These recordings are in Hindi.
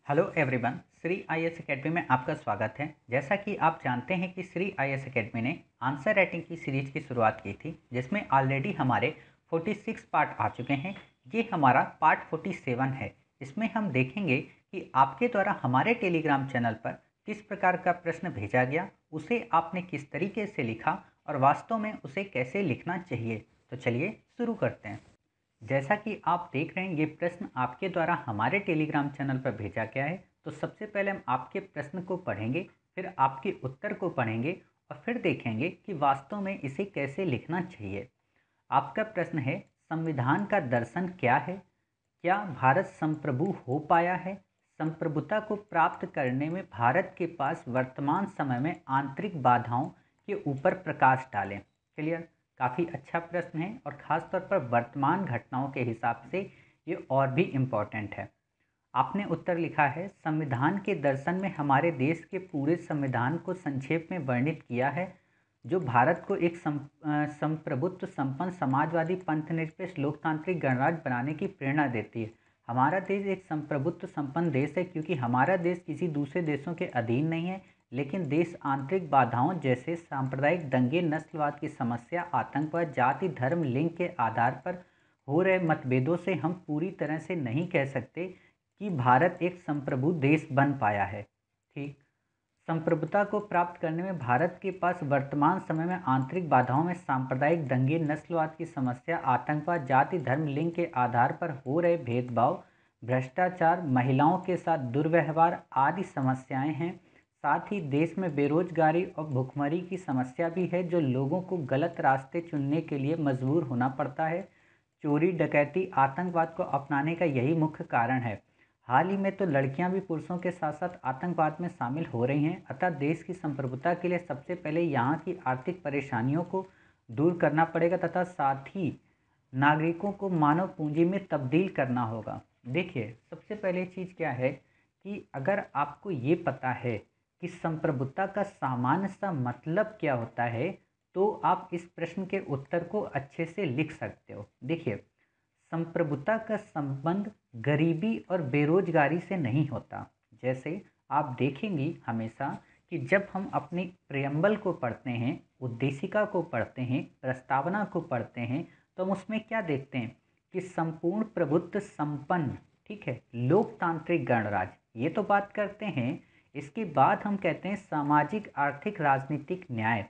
Hello everyone, Shri IAS academy में आपका स्वागत है। जैसा कि आप जानते हैं कि श्री आईएएस एकेडमी ने आंसर राइटिंग की सीरीज की शुरुआत की थी, जिसमें ऑलरेडी हमारे 46 पार्ट आ चुके हैं। ये हमारा पार्ट 47 है। इसमें हम देखेंगे कि आपके द्वारा हमारे टेलीग्राम चैनल पर किस प्रकार का प्रश्न भेजा गया, उसे आपने किस तरीके से लिखा और वास्तव में उसे कैसे लिखना चाहिए। तो चलिए शुरू करते हैं। जैसा कि आप देख रहे हैं, ये प्रश्न आपके द्वारा हमारे टेलीग्राम चैनल पर भेजा गया है। तो सबसे पहले हम आपके प्रश्न को पढ़ेंगे, फिर आपके उत्तर को पढ़ेंगे और फिर देखेंगे कि वास्तव में इसे कैसे लिखना चाहिए। आपका प्रश्न है, संविधान का दर्शन क्या है? क्या भारत संप्रभु हो पाया है? संप्रभुता को प्राप्त करने में भारत के पास वर्तमान समय में आंतरिक बाधाओं के ऊपर प्रकाश डालें। क्लियर? काफ़ी अच्छा प्रश्न है और ख़ास तौर पर वर्तमान घटनाओं के हिसाब से ये और भी इम्पोर्टेंट है। आपने उत्तर लिखा है, संविधान के दर्शन में हमारे देश के पूरे संविधान को संक्षेप में वर्णित किया है, जो भारत को एक संप्रभुत्व संपन्न समाजवादी पंथनिरपेक्ष लोकतांत्रिक गणराज्य बनाने की प्रेरणा देती है। हमारा देश एक संप्रभुत्व संपन्न देश है क्योंकि हमारा देश किसी दूसरे देशों के अधीन नहीं है, लेकिन देश आंतरिक बाधाओं जैसे सांप्रदायिक दंगे, नस्लवाद की समस्या, आतंकवाद, जाति, धर्म, लिंग के आधार पर हो रहे मतभेदों से हम पूरी तरह से नहीं कह सकते कि भारत एक संप्रभु देश बन पाया है। ठीक, संप्रभुता को प्राप्त करने में भारत के पास वर्तमान समय में आंतरिक बाधाओं में सांप्रदायिक दंगे, नस्लवाद की समस्या, आतंकवाद, जाति, धर्म, लिंग के आधार पर हो रहे भेदभाव, भ्रष्टाचार, महिलाओं के साथ दुर्व्यवहार आदि समस्याएं हैं। साथ ही देश में बेरोजगारी और भुखमरी की समस्या भी है, जो लोगों को गलत रास्ते चुनने के लिए मजबूर होना पड़ता है। चोरी, डकैती, आतंकवाद को अपनाने का यही मुख्य कारण है। हाल ही में तो लड़कियां भी पुरुषों के साथ साथ आतंकवाद में शामिल हो रही हैं। अतः देश की संप्रभुता के लिए सबसे पहले यहाँ की आर्थिक परेशानियों को दूर करना पड़ेगा तथा साथ ही नागरिकों को मानव पूंजी में तब्दील करना होगा। देखिए, सबसे पहले चीज़ क्या है कि अगर आपको ये पता है कि संप्रभुता का सामान्य सा मतलब क्या होता है, तो आप इस प्रश्न के उत्तर को अच्छे से लिख सकते हो। देखिए, संप्रभुता का संबंध गरीबी और बेरोजगारी से नहीं होता। जैसे आप देखेंगी हमेशा कि जब हम अपनी प्रेम्बल को पढ़ते हैं, उद्देशिका को पढ़ते हैं, प्रस्तावना को पढ़ते हैं, तो हम उसमें क्या देखते हैं कि संपूर्ण प्रभुत्व संपन्न, ठीक है, लोकतांत्रिक गणराज्य, ये तो बात करते हैं। इसके बाद हम कहते हैं सामाजिक, आर्थिक, राजनीतिक न्याय।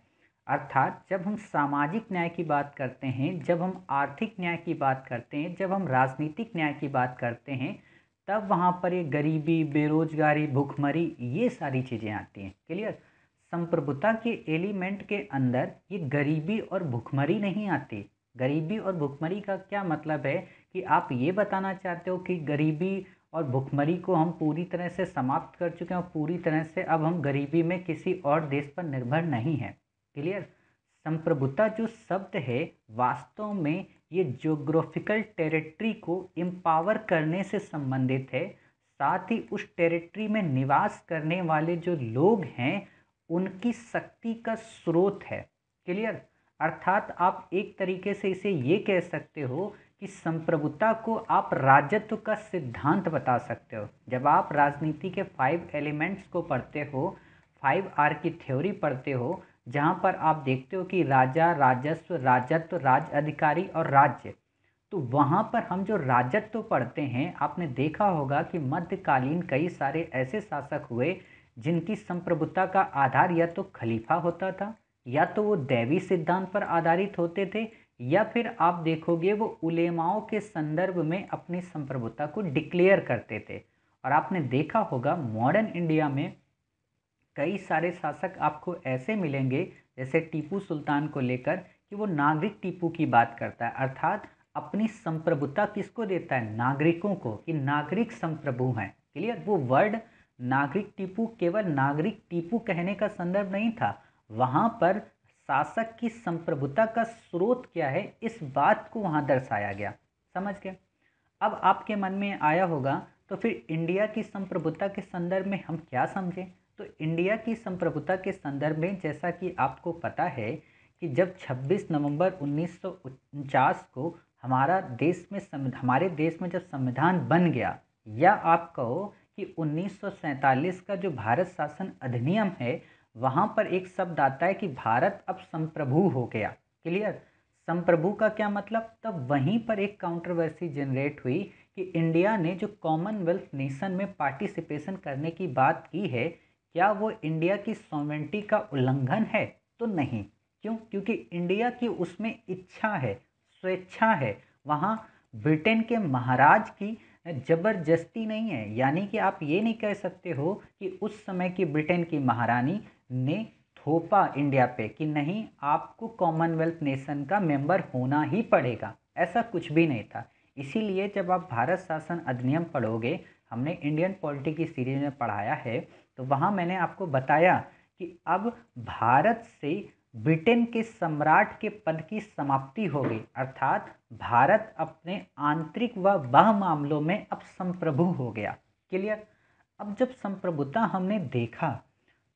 अर्थात जब हम सामाजिक न्याय की बात करते हैं, जब हम आर्थिक न्याय की बात करते हैं, जब हम राजनीतिक न्याय की बात करते हैं, तब वहाँ पर ये गरीबी, बेरोजगारी, भूखमरी, ये सारी चीज़ें आती हैं। क्लियर? संप्रभुता के एलिमेंट के अंदर ये गरीबी और भूखमरी नहीं आती। गरीबी और भूखमरी का क्या मतलब है कि आप ये बताना चाहते हो कि गरीबी और भुखमरी को हम पूरी तरह से समाप्त कर चुके हैं और पूरी तरह से अब हम गरीबी में किसी और देश पर निर्भर नहीं हैं। क्लियर? संप्रभुता जो शब्द है, वास्तव में ये ज्योग्राफिकल टेरिटरी को एम्पावर करने से संबंधित है। साथ ही उस टेरिटरी में निवास करने वाले जो लोग हैं, उनकी शक्ति का स्रोत है। क्लियर? अर्थात आप एक तरीके से इसे ये कह सकते हो कि संप्रभुता को आप राजत्व का सिद्धांत बता सकते हो। जब आप राजनीति के 5 एलिमेंट्स को पढ़ते हो, 5R की थ्योरी पढ़ते हो, जहाँ पर आप देखते हो कि राजा, राजस्व, राजत्व, राज अधिकारी और राज्य, तो वहाँ पर हम जो राजत्व पढ़ते हैं, आपने देखा होगा कि मध्यकालीन कई सारे ऐसे शासक हुए जिनकी संप्रभुता का आधार या तो खलीफा होता था, या तो वो दैवी सिद्धांत पर आधारित होते थे, या फिर आप देखोगे वो उलेमाओं के संदर्भ में अपनी संप्रभुता को डिक्लेयर करते थे। और आपने देखा होगा मॉडर्न इंडिया में कई सारे शासक आपको ऐसे मिलेंगे, जैसे टीपू सुल्तान को लेकर, कि वो नागरिक टीपू की बात करता है। अर्थात अपनी संप्रभुता किसको देता है? नागरिकों को, कि नागरिक संप्रभु हैं। क्लियर? वो वर्ड नागरिक टीपू केवल नागरिक टीपू कहने का संदर्भ नहीं था, वहाँ पर शासक की संप्रभुता का स्रोत क्या है, इस बात को वहाँ दर्शाया गया। समझ गए? अब आपके मन में आया होगा, तो फिर इंडिया की संप्रभुता के संदर्भ में हम क्या समझें? तो इंडिया की संप्रभुता के संदर्भ में, जैसा कि आपको पता है कि जब 26 नवंबर 1949 को हमारे देश में जब संविधान बन गया, या आप कहो कि 1947 का जो भारत शासन अधिनियम है वहाँ पर एक शब्द आता है कि भारत अब संप्रभु हो गया। क्लियर। संप्रभु का क्या मतलब, तब वहीं पर एक काउंट्रोवर्सी जनरेट हुई कि इंडिया ने जो कॉमनवेल्थ नेशन में पार्टिसिपेशन करने की बात की है, क्या वो इंडिया की सॉवरेनिटी का उल्लंघन है? तो नहीं। क्यों? क्योंकि इंडिया की उसमें इच्छा है, स्वेच्छा है। वहाँ ब्रिटेन के महाराज की जबरदस्ती नहीं है। यानी कि आप ये नहीं कह सकते हो कि उस समय की ब्रिटेन की महारानी ने थोपा इंडिया पे कि नहीं आपको कॉमनवेल्थ नेशन का मेंबर होना ही पड़ेगा। ऐसा कुछ भी नहीं था। इसीलिए जब आप भारत शासन अधिनियम पढ़ोगे, हमने इंडियन पॉलिटी की सीरीज में पढ़ाया है, तो वहाँ मैंने आपको बताया कि अब भारत से ब्रिटेन के सम्राट के पद की समाप्ति हो गई, अर्थात भारत अपने आंतरिक व बाह्य मामलों में अब संप्रभु हो गया। क्लियर। अब जब संप्रभुता हमने देखा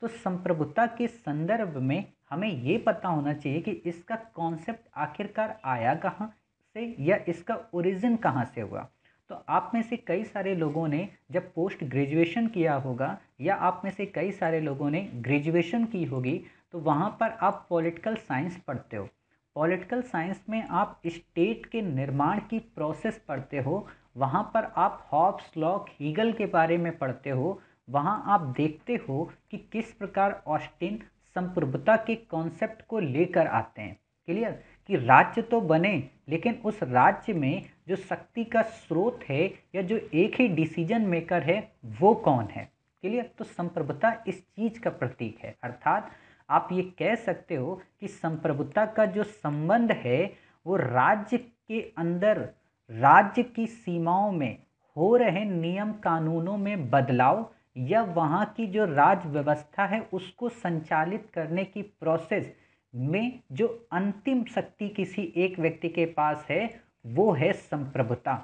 तो संप्रभुता के संदर्भ में हमें ये पता होना चाहिए कि इसका कॉन्सेप्ट आखिरकार आया कहाँ से या इसका ओरिजिन कहाँ से हुआ। तो आप में से कई सारे लोगों ने जब पोस्ट ग्रेजुएशन किया होगा या आप में से कई सारे लोगों ने ग्रेजुएशन की होगी, तो वहाँ पर आप पॉलिटिकल साइंस पढ़ते हो। पॉलिटिकल साइंस में आप स्टेट के निर्माण की प्रोसेस पढ़ते हो। वहाँ पर आप हॉब्स, लॉक, हीगल के बारे में पढ़ते हो। वहाँ आप देखते हो कि किस प्रकार ऑस्टिन संप्रभुता के कॉन्सेप्ट को लेकर आते हैं। क्लियर। कि राज्य तो बने लेकिन उस राज्य में जो शक्ति का स्रोत है या जो एक ही डिसीजन मेकर है वो कौन है। क्लियर। तो संप्रभुता इस चीज का प्रतीक है। अर्थात आप ये कह सकते हो कि संप्रभुता का जो संबंध है वो राज्य के अंदर, राज्य की सीमाओं में हो रहे नियम कानूनों में बदलाव या वहाँ की जो राज्य व्यवस्था है उसको संचालित करने की प्रोसेस में जो अंतिम शक्ति किसी एक व्यक्ति के पास है वो है संप्रभुता।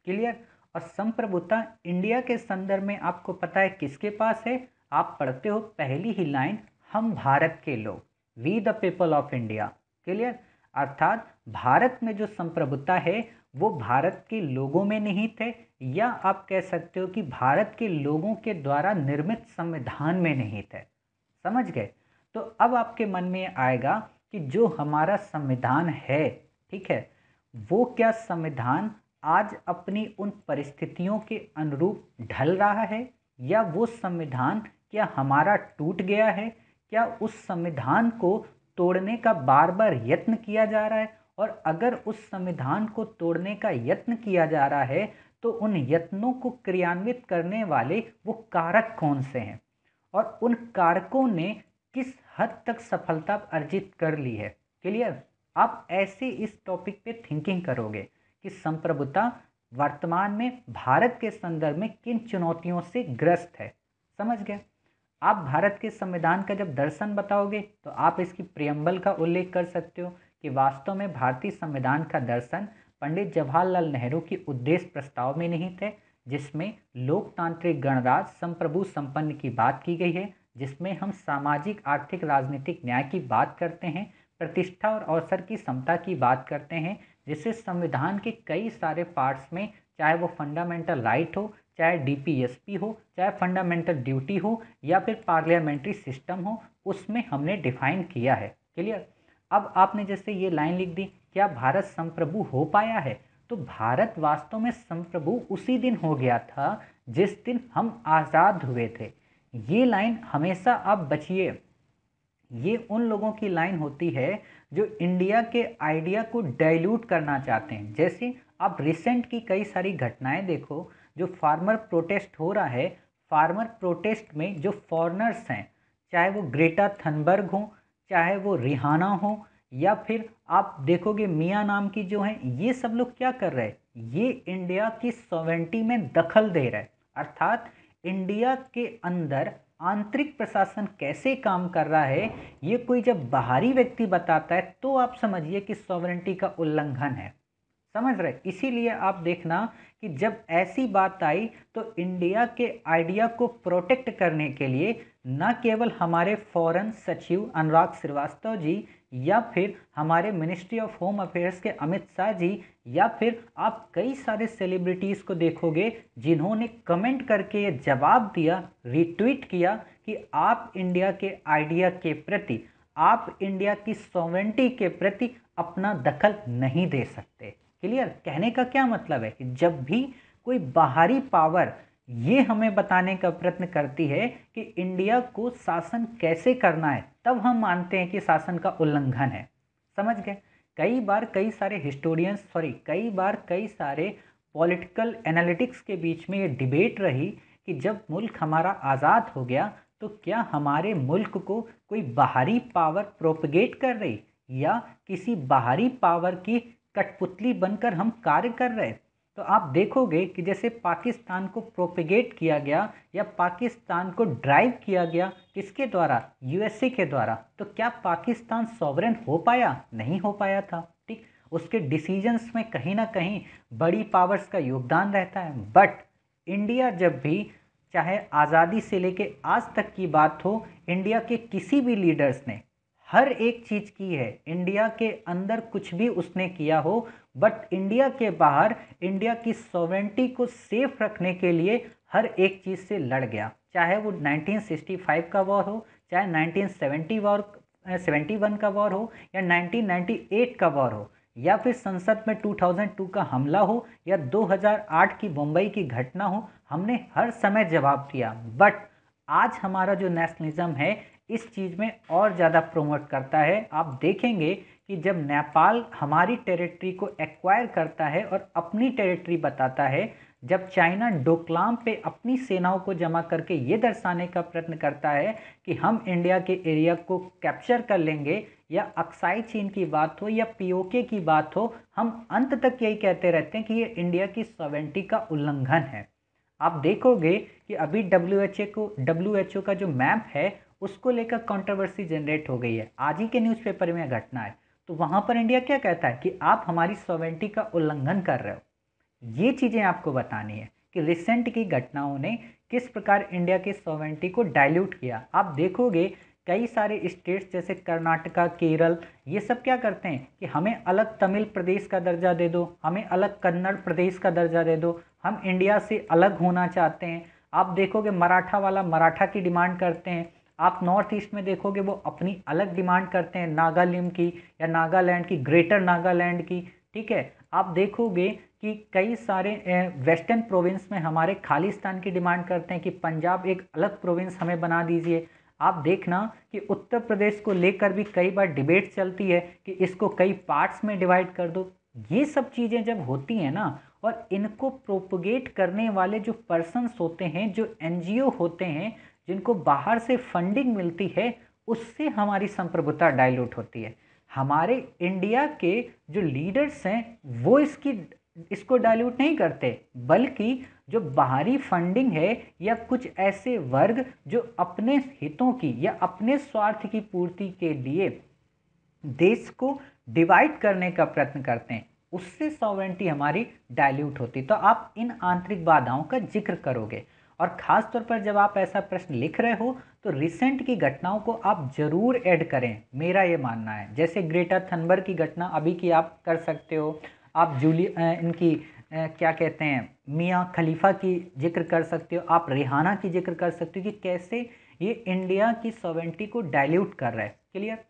क्लियर। और संप्रभुता इंडिया के संदर्भ में आपको पता है किसके पास है? आप पढ़ते हो पहली ही लाइन, हम भारत के लोग, we the people of India. Clear. अर्थात भारत में जो संप्रभुता है वो भारत के लोगों में निहित है, या आप कह सकते हो कि भारत के लोगों के द्वारा निर्मित संविधान में निहित है। समझ गए। तो अब आपके मन में आएगा कि जो हमारा संविधान है, ठीक है, वो क्या संविधान आज अपनी उन परिस्थितियों के अनुरूप ढल रहा है, या वो संविधान क्या हमारा टूट गया है? क्या उस संविधान को तोड़ने का बार बार यत्न किया जा रहा है? और अगर उस संविधान को तोड़ने का यत्न किया जा रहा है तो उन यत्नों को क्रियान्वित करने वाले वो कारक कौन से हैं, और उन कारकों ने किस हद तक सफलता अर्जित कर ली है। क्लियर। आप ऐसे इस टॉपिक पे थिंकिंग करोगे कि संप्रभुता वर्तमान में भारत के संदर्भ में किन चुनौतियों से ग्रस्त है। समझ गए। आप भारत के संविधान का जब दर्शन बताओगे तो आप इसकी प्रियम्बल का उल्लेख कर सकते हो कि वास्तव में भारतीय संविधान का दर्शन पंडित जवाहरलाल नेहरू की उद्देश्य प्रस्ताव में निहित है, जिसमें लोकतांत्रिक गणराज संप्रभु संपन्न की बात की गई है, जिसमें हम सामाजिक, आर्थिक, राजनीतिक न्याय की बात करते हैं, प्रतिष्ठा और अवसर की समता की बात करते हैं, जिससे संविधान के कई सारे पार्ट्स में, चाहे वो फंडामेंटल राइट हो, चाहे डीपीएसपी हो, चाहे फंडामेंटल ड्यूटी हो, या फिर पार्लियामेंट्री सिस्टम हो, उसमें हमने डिफाइन किया है। क्लियर। अब आपने जैसे ये लाइन लिख दी, क्या भारत संप्रभु हो पाया है? तो भारत वास्तव में संप्रभु उसी दिन हो गया था जिस दिन हम आज़ाद हुए थे। ये लाइन हमेशा आप बचिए। ये उन लोगों की लाइन होती है जो इंडिया के आइडिया को डाइल्यूट करना चाहते हैं। जैसे आप रिसेंट की कई सारी घटनाएं देखो, जो फार्मर प्रोटेस्ट हो रहा है, फार्मर प्रोटेस्ट में जो फॉरेनर्स हैं, चाहे वो ग्रेटा थनबर्ग हो, चाहे वो रिहाना हो, या फिर आप देखोगे मियाँ नाम की जो हैं, ये सब लोग क्या कर रहे हैं? ये इंडिया की सॉवरेनिटी में दखल दे रहे हैं। अर्थात इंडिया के अंदर आंतरिक प्रशासन कैसे काम कर रहा है, ये कोई जब बाहरी व्यक्ति बताता है तो आप समझिए कि सॉवरेनिटी का उल्लंघन है। समझ रहे। इसीलिए आप देखना कि जब ऐसी बात आई तो इंडिया के आइडिया को प्रोटेक्ट करने के लिए न केवल हमारे फॉरेन सचिव अनुराग श्रीवास्तव जी या फिर हमारे मिनिस्ट्री ऑफ होम अफेयर्स के अमित शाह जी, या फिर आप कई सारे सेलिब्रिटीज़ को देखोगे जिन्होंने कमेंट करके ये जवाब दिया, रिट्वीट किया कि आप इंडिया के आइडिया के प्रति, आप इंडिया की सॉवरेंटी के प्रति अपना दखल नहीं दे सकते। क्लियर? कहने का क्या मतलब है कि जब भी कोई बाहरी पावर ये हमें बताने का प्रयत्न करती है कि इंडिया को शासन कैसे करना है, तब हम मानते हैं कि शासन का उल्लंघन है। समझ गए? कई बार कई सारे हिस्टोरियंस कई सारे पॉलिटिकल एनालिटिक्स के बीच में ये डिबेट रही कि जब मुल्क हमारा आज़ाद हो गया तो क्या हमारे मुल्क को कोई बाहरी पावर प्रोपगेट कर रही, या किसी बाहरी पावर की कठपुतली बनकर हम कार्य कर रहे। तो आप देखोगे कि जैसे पाकिस्तान को प्रोपेगेट किया गया या पाकिस्तान को ड्राइव किया गया किसके द्वारा? यूएसए के द्वारा। तो क्या पाकिस्तान सॉवरेन हो पाया? नहीं हो पाया था। ठीक, उसके डिसीजंस में कहीं ना कहीं बड़ी पावर्स का योगदान रहता है। बट इंडिया जब भी, चाहे आज़ादी से लेके आज तक की बात हो, इंडिया के किसी भी लीडर्स ने हर एक चीज़ की है। इंडिया के अंदर कुछ भी उसने किया हो, बट इंडिया के बाहर इंडिया की सॉवरेंटी को सेफ रखने के लिए हर एक चीज़ से लड़ गया। चाहे वो 1965 का वॉर हो, चाहे 1971 का वॉर हो, या 1998 का वॉर हो, या फिर संसद में 2002 का हमला हो, या 2008 की मुंबई की घटना हो, हमने हर समय जवाब दिया। बट आज हमारा जो नेशनलिज्म है इस चीज़ में और ज़्यादा प्रमोट करता है। आप देखेंगे कि जब नेपाल हमारी टेरिटरी को एक्वायर करता है और अपनी टेरिटरी बताता है, जब चाइना डोकलाम पे अपनी सेनाओं को जमा करके ये दर्शाने का प्रयत्न करता है कि हम इंडिया के एरिया को कैप्चर कर लेंगे, या अक्साई चीन की बात हो या पीओके की बात हो, हम अंत तक यही कहते रहते हैं कि ये इंडिया की सॉवरेंटी का उल्लंघन है। आप देखोगे कि अभी डब्ल्यूएचओ का जो मैप है उसको लेकर कंट्रोवर्सी जनरेट हो गई है। आज ही के न्यूज़पेपर में घटना है, तो वहाँ पर इंडिया क्या कहता है कि आप हमारी सॉवरेंटी का उल्लंघन कर रहे हो। ये चीज़ें आपको बतानी है कि रिसेंट की घटनाओं ने किस प्रकार इंडिया की सॉवरेंटी को डाइल्यूट किया। आप देखोगे कई सारे स्टेट्स जैसे कर्नाटका, केरल, ये सब क्या करते हैं कि हमें अलग तमिल प्रदेश का दर्जा दे दो, हमें अलग कन्नड़ प्रदेश का दर्जा दे दो, हम इंडिया से अलग होना चाहते हैं। आप देखोगे मराठा वाला मराठा की डिमांड करते हैं। आप नॉर्थ ईस्ट में देखोगे वो अपनी अलग डिमांड करते हैं, नागालिम की या नागालैंड की, ग्रेटर नागालैंड की। ठीक है, आप देखोगे कि कई सारे वेस्टर्न प्रोविंस में हमारे खालिस्तान की डिमांड करते हैं कि पंजाब एक अलग प्रोविंस हमें बना दीजिए। आप देखना कि उत्तर प्रदेश को लेकर भी कई बार डिबेट चलती है कि इसको कई पार्ट्स में डिवाइड कर दो। ये सब चीज़ें जब होती हैं ना, और इनको प्रोपगेट करने वाले जो पर्सन्स होते हैं, जो एनजीओ होते हैं, जिनको बाहर से फंडिंग मिलती है, उससे हमारी संप्रभुता डाइल्यूट होती है। हमारे इंडिया के जो लीडर्स हैं वो इसको डाइल्यूट नहीं करते, बल्कि जो बाहरी फंडिंग है या कुछ ऐसे वर्ग जो अपने हितों की या अपने स्वार्थ की पूर्ति के लिए देश को डिवाइड करने का प्रयत्न करते हैं, उससे सॉवरेंटी हमारी डाइल्यूट होती। तो आप इन आंतरिक बाधाओं का जिक्र करोगे, और ख़ास तौर पर जब आप ऐसा प्रश्न लिख रहे हो तो रिसेंट की घटनाओं को आप ज़रूर ऐड करें, मेरा ये मानना है। जैसे ग्रेटा थनबर्ग की घटना अभी की आप कर सकते हो, आप इनकी क्या कहते हैं, मियाँ खलीफा की जिक्र कर सकते हो, आप रिहाना की जिक्र कर सकते हो कि कैसे ये इंडिया की सॉवरेंटी को डाइल्यूट कर रहा है। क्लियर?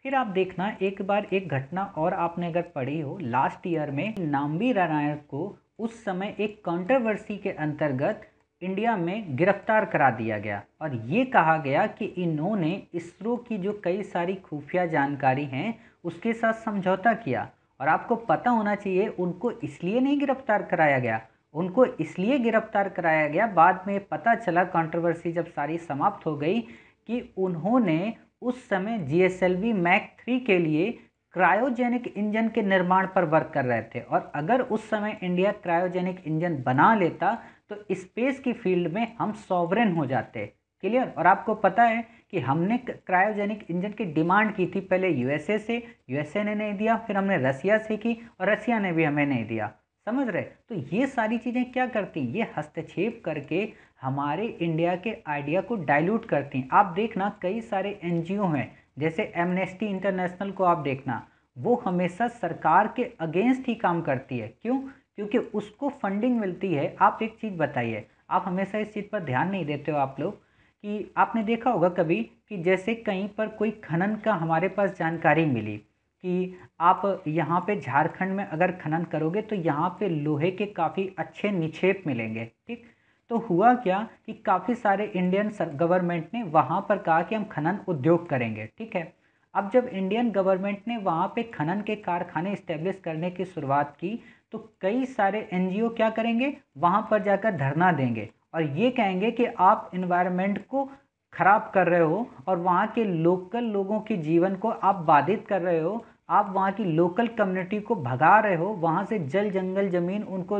फिर आप देखना एक बार एक घटना और आपने अगर पढ़ी हो, लास्ट ईयर में नाम्बी रानायक को उस समय एक कंट्रोवर्सी के अंतर्गत इंडिया में गिरफ्तार करा दिया गया, और ये कहा गया कि इन्होंने इसरो की जो कई सारी खुफिया जानकारी हैं उसके साथ समझौता किया। और आपको पता होना चाहिए उनको इसलिए नहीं गिरफ्तार कराया गया, उनको इसलिए गिरफ्तार कराया गया, बाद में पता चला कंट्रोवर्सी जब सारी समाप्त हो गई कि उन्होंने उस समय जीएसएलवी मैक 3 के लिए क्रायोजेनिक इंजन के निर्माण पर वर्क कर रहे थे, और अगर उस समय इंडिया क्रायोजेनिक इंजन बना लेता तो स्पेस की फील्ड में हम सॉवरेन हो जाते। क्लियर? और आपको पता है कि हमने क्रायोजेनिक इंजन की डिमांड की थी पहले यूएसए से, यूएसए ने नहीं दिया, फिर हमने रसिया से की और रसिया ने भी हमें नहीं दिया। समझ रहे? तो ये सारी चीज़ें क्या करती हैं, ये हस्तक्षेप करके हमारे इंडिया के आइडिया को डाइल्यूट करती हैं। आप देखना कई सारे एनजीओ हैं, जैसे एमनेस्टी इंटरनेशनल को आप देखना, वो हमेशा सरकार के अगेंस्ट ही काम करती है। क्यों? क्योंकि उसको फंडिंग मिलती है। आप एक चीज़ बताइए, आप हमेशा इस चीज़ पर ध्यान नहीं देते हो आप लोग, कि आपने देखा होगा कभी कि जैसे कहीं पर कोई खनन का हमारे पास जानकारी मिली कि आप यहाँ पे झारखंड में अगर खनन करोगे तो यहाँ पे लोहे के काफ़ी अच्छे निक्षेप मिलेंगे, ठीक। तो हुआ क्या कि काफ़ी सारे इंडियन गवर्नमेंट ने वहाँ पर कहा कि हम खनन उद्योग करेंगे, ठीक है। अब जब इंडियन गवर्नमेंट ने वहाँ पे खनन के कारखाने इस्टेब्लिश करने की शुरुआत की, तो कई सारे एनजीओ क्या करेंगे, वहाँ पर जाकर धरना देंगे और ये कहेंगे कि आप इन्वायरमेंट को खराब कर रहे हो और वहाँ के लोकल लोगों के जीवन को आप बाधित कर रहे हो, आप वहाँ की लोकल कम्युनिटी को भगा रहे हो, वहाँ से जल जंगल ज़मीन उनको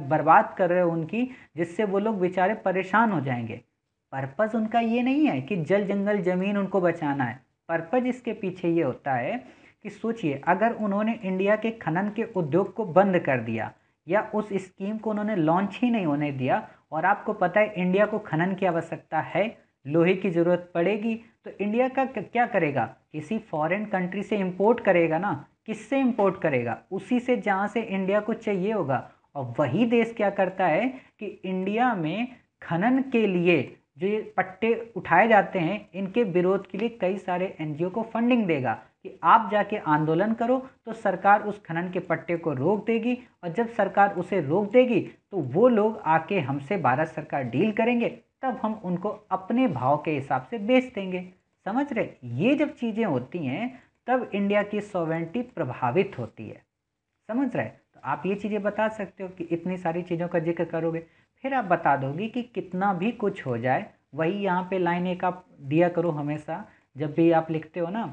बर्बाद कर रहे हो उनकी, जिससे वो लोग बेचारे परेशान हो जाएंगे। पर्पज़ उनका ये नहीं है कि जल जंगल ज़मीन उनको बचाना है। पर्पज़ इसके पीछे ये होता है कि सोचिए, अगर उन्होंने इंडिया के खनन के उद्योग को बंद कर दिया या उस स्कीम को उन्होंने लॉन्च ही नहीं होने दिया, और आपको पता है इंडिया को खनन की आवश्यकता है, लोहे की ज़रूरत पड़ेगी, तो इंडिया का क्या करेगा, किसी फॉरेन कंट्री से इंपोर्ट करेगा ना। किससे इंपोर्ट करेगा? उसी से जहाँ से इंडिया को चाहिए होगा। और वही देश क्या करता है कि इंडिया में खनन के लिए जो ये पट्टे उठाए जाते हैं, इनके विरोध के लिए कई सारे एनजीओ को फंडिंग देगा कि आप जाके आंदोलन करो, तो सरकार उस खनन के पट्टे को रोक देगी, और जब सरकार उसे रोक देगी तो वो लोग आके हमसे भारत सरकार डील करेंगे, तब हम उनको अपने भाव के हिसाब से बेच देंगे। समझ रहे? ये जब चीज़ें होती हैं तब इंडिया की सॉवरेनिटी प्रभावित होती है। समझ रहे? तो आप ये चीज़ें बता सकते हो कि इतनी सारी चीज़ों का जिक्र करोगे, फिर आप बता दोगे कि कितना भी कुछ हो जाए, वही यहाँ पे लाइन एक आप दिया करो हमेशा, जब भी आप लिखते हो ना,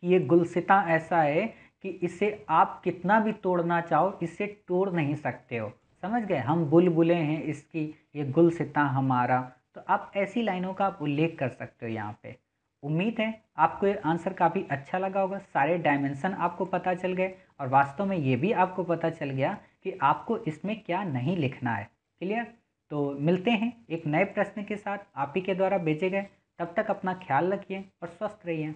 कि ये गुलसिता ऐसा है कि इसे आप कितना भी तोड़ना चाहो इसे तोड़ नहीं सकते हो। समझ गए? हम बुलबुलें हैं इसकी, ये गुलसिता हमारा। तो आप ऐसी लाइनों का आप उल्लेख कर सकते हो यहाँ पे। उम्मीद है आपको ये आंसर काफ़ी अच्छा लगा होगा, सारे डायमेंशन आपको पता चल गए, और वास्तव में ये भी आपको पता चल गया कि आपको इसमें क्या नहीं लिखना है। क्लियर? तो मिलते हैं एक नए प्रश्न के साथ, आप ही के द्वारा भेजे गए। तब तक अपना ख्याल रखिए और स्वस्थ रहिए।